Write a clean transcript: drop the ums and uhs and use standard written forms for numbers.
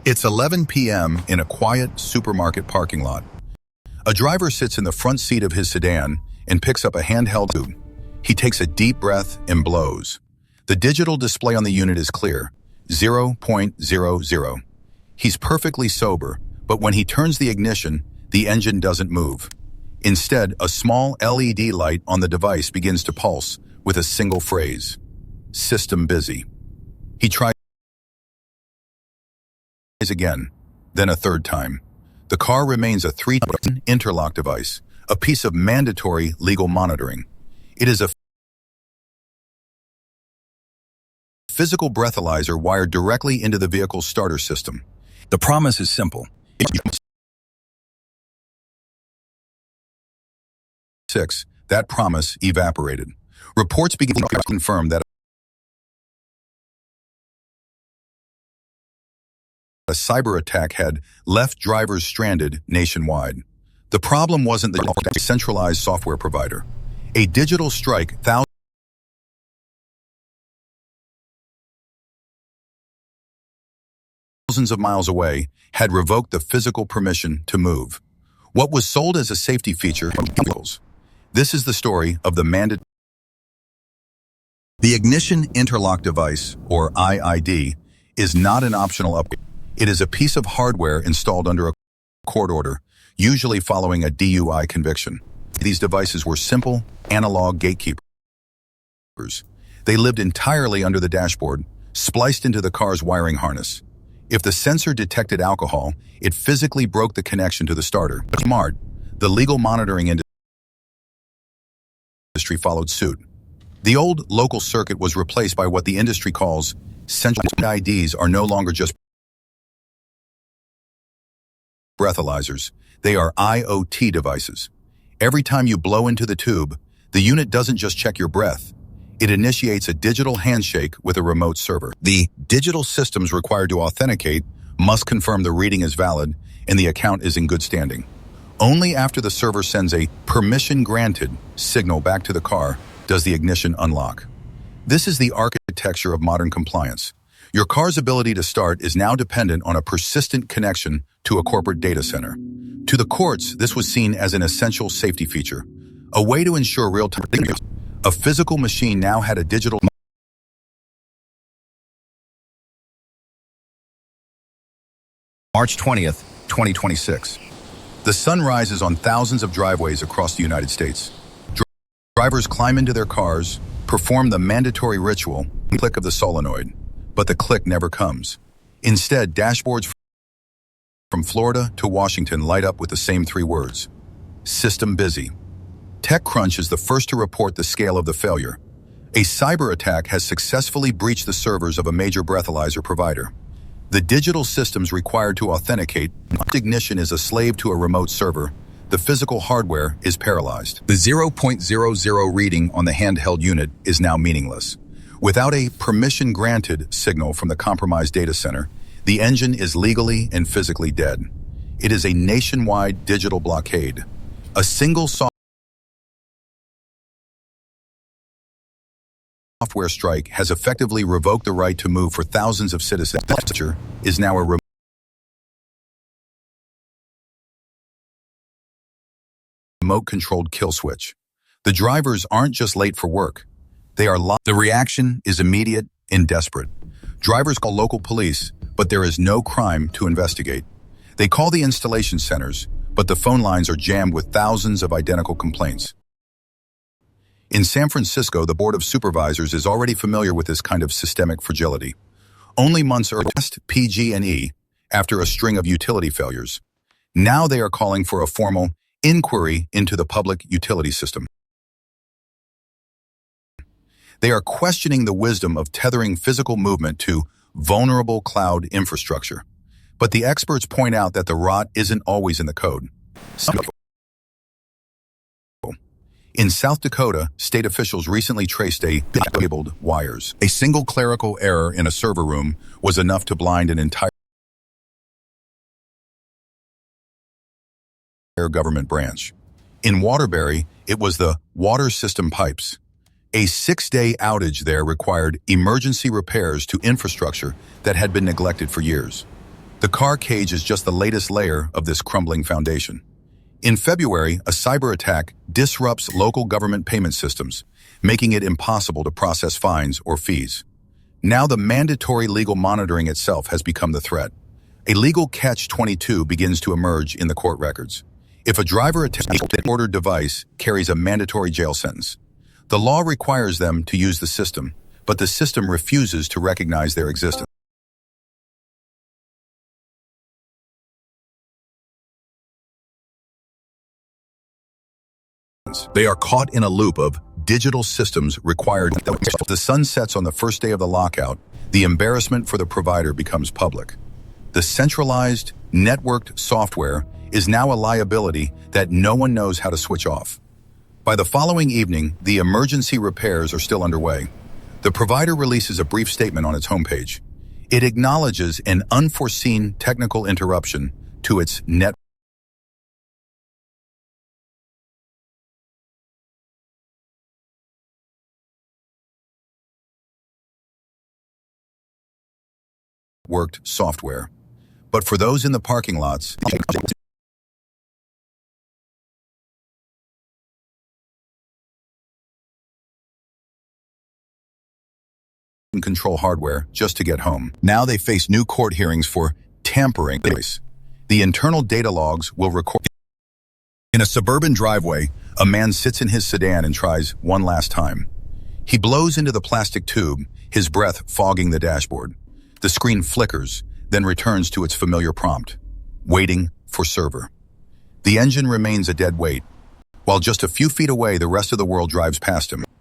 It's 11 p.m. in a quiet supermarket parking lot. A driver sits in the front seat of his sedan and picks up a handheld tube. He takes a deep breath and blows. The digital display on the unit is clear, 0.00. He's perfectly sober, but when he turns the ignition, the engine doesn't move. Instead, a small LED light on the device begins to pulse with a single phrase, "System busy." He tries again, then a third time. The car remains a 3-button interlock device, a piece of mandatory legal monitoring. It is a physical breathalyzer wired directly into the vehicle's starter system. The promise is simple. That promise evaporated. Reports began to confirm that a cyber attack had left drivers stranded nationwide. The problem wasn't the centralized software provider. A digital strike thousands of miles away had revoked the physical permission to move. What was sold as a safety feature from vehicles. This is the story of the ignition interlock device, or IID, is not an optional upgrade. It is a piece of hardware installed under a court order, usually following a DUI conviction. These devices were simple, analog gatekeepers. They lived entirely under the dashboard, spliced into the car's wiring harness. If the sensor detected alcohol, it physically broke the connection to the starter. But smart, the legal monitoring industry followed suit. The old local circuit was replaced by what the industry calls centralized IDs are no longer just breathalyzers. They are IoT devices. Every time you blow into the tube, the unit doesn't just check your breath. It initiates a digital handshake with a remote server. The digital systems required to authenticate must confirm the reading is valid and the account is in good standing. Only after the server sends a permission-granted signal back to the car does the ignition unlock. This is the architecture of modern compliance. Your car's ability to start is now dependent on a persistent connection to a corporate data center. To the courts, this was seen as an essential safety feature, a way to ensure real-time. A physical machine now had a digital. March 20th, 2026. The sun rises on thousands of driveways across the United States. Drivers climb into their cars, perform the mandatory ritual, click of the solenoid. But the click never comes. Instead, dashboards from Florida to Washington light up with the same three words: system busy. TechCrunch is the first to report the scale of the failure. A cyber attack has successfully breached the servers of a major breathalyzer provider. The digital systems required to authenticate ignition is a slave to a remote server. The physical hardware is paralyzed. The 0.00 reading on the handheld unit is now meaningless. Without a permission-granted signal from the compromised data center, the engine is legally and physically dead. It is a nationwide digital blockade. A single software strike has effectively revoked the right to move for thousands of citizens. The is now a remote-controlled kill switch. The drivers aren't just late for work. They are The reaction is immediate and desperate. Drivers call local police, but there is no crime to investigate. They call the installation centers, but the phone lines are jammed with thousands of identical complaints. In San Francisco, the Board of Supervisors is already familiar with this kind of systemic fragility. Only months earlier, PG&E, after a string of utility failures. Now they are calling for a formal inquiry into the public utility system. They are questioning the wisdom of tethering physical movement to vulnerable cloud infrastructure. But the experts point out that the rot isn't always in the code. In South Dakota, state officials recently traced labeled wires. A single clerical error in a server room was enough to blind an entire government branch. In Waterbury, it was the water system pipes. A 6-day outage there required emergency repairs to infrastructure that had been neglected for years. The car cage is just the latest layer of this crumbling foundation. In February, a cyber attack disrupts local government payment systems, making it impossible to process fines or fees. Now the mandatory legal monitoring itself has become the threat. A legal catch-22 begins to emerge in the court records. If a driver attempts an ordered device carries a mandatory jail sentence. The law requires them to use the system, but the system refuses to recognize their existence. They are caught in a loop of digital systems required. The sun sets on the first day of the lockout. The embarrassment for the provider becomes public. The centralized, networked software is now a liability that no one knows how to switch off. By the following evening, the emergency repairs are still underway. The provider releases a brief statement on its homepage. It acknowledges an unforeseen technical interruption to its networked software. But for those in the parking lots, control hardware just to get home. Now they face new court hearings for tampering. The internal data logs will record. In a suburban driveway, a man sits in his sedan and tries one last time. He blows into the plastic tube, his breath fogging the dashboard. The screen flickers, then returns to its familiar prompt, waiting for server. The engine remains a dead weight. While just a few feet away, the rest of the world drives past him.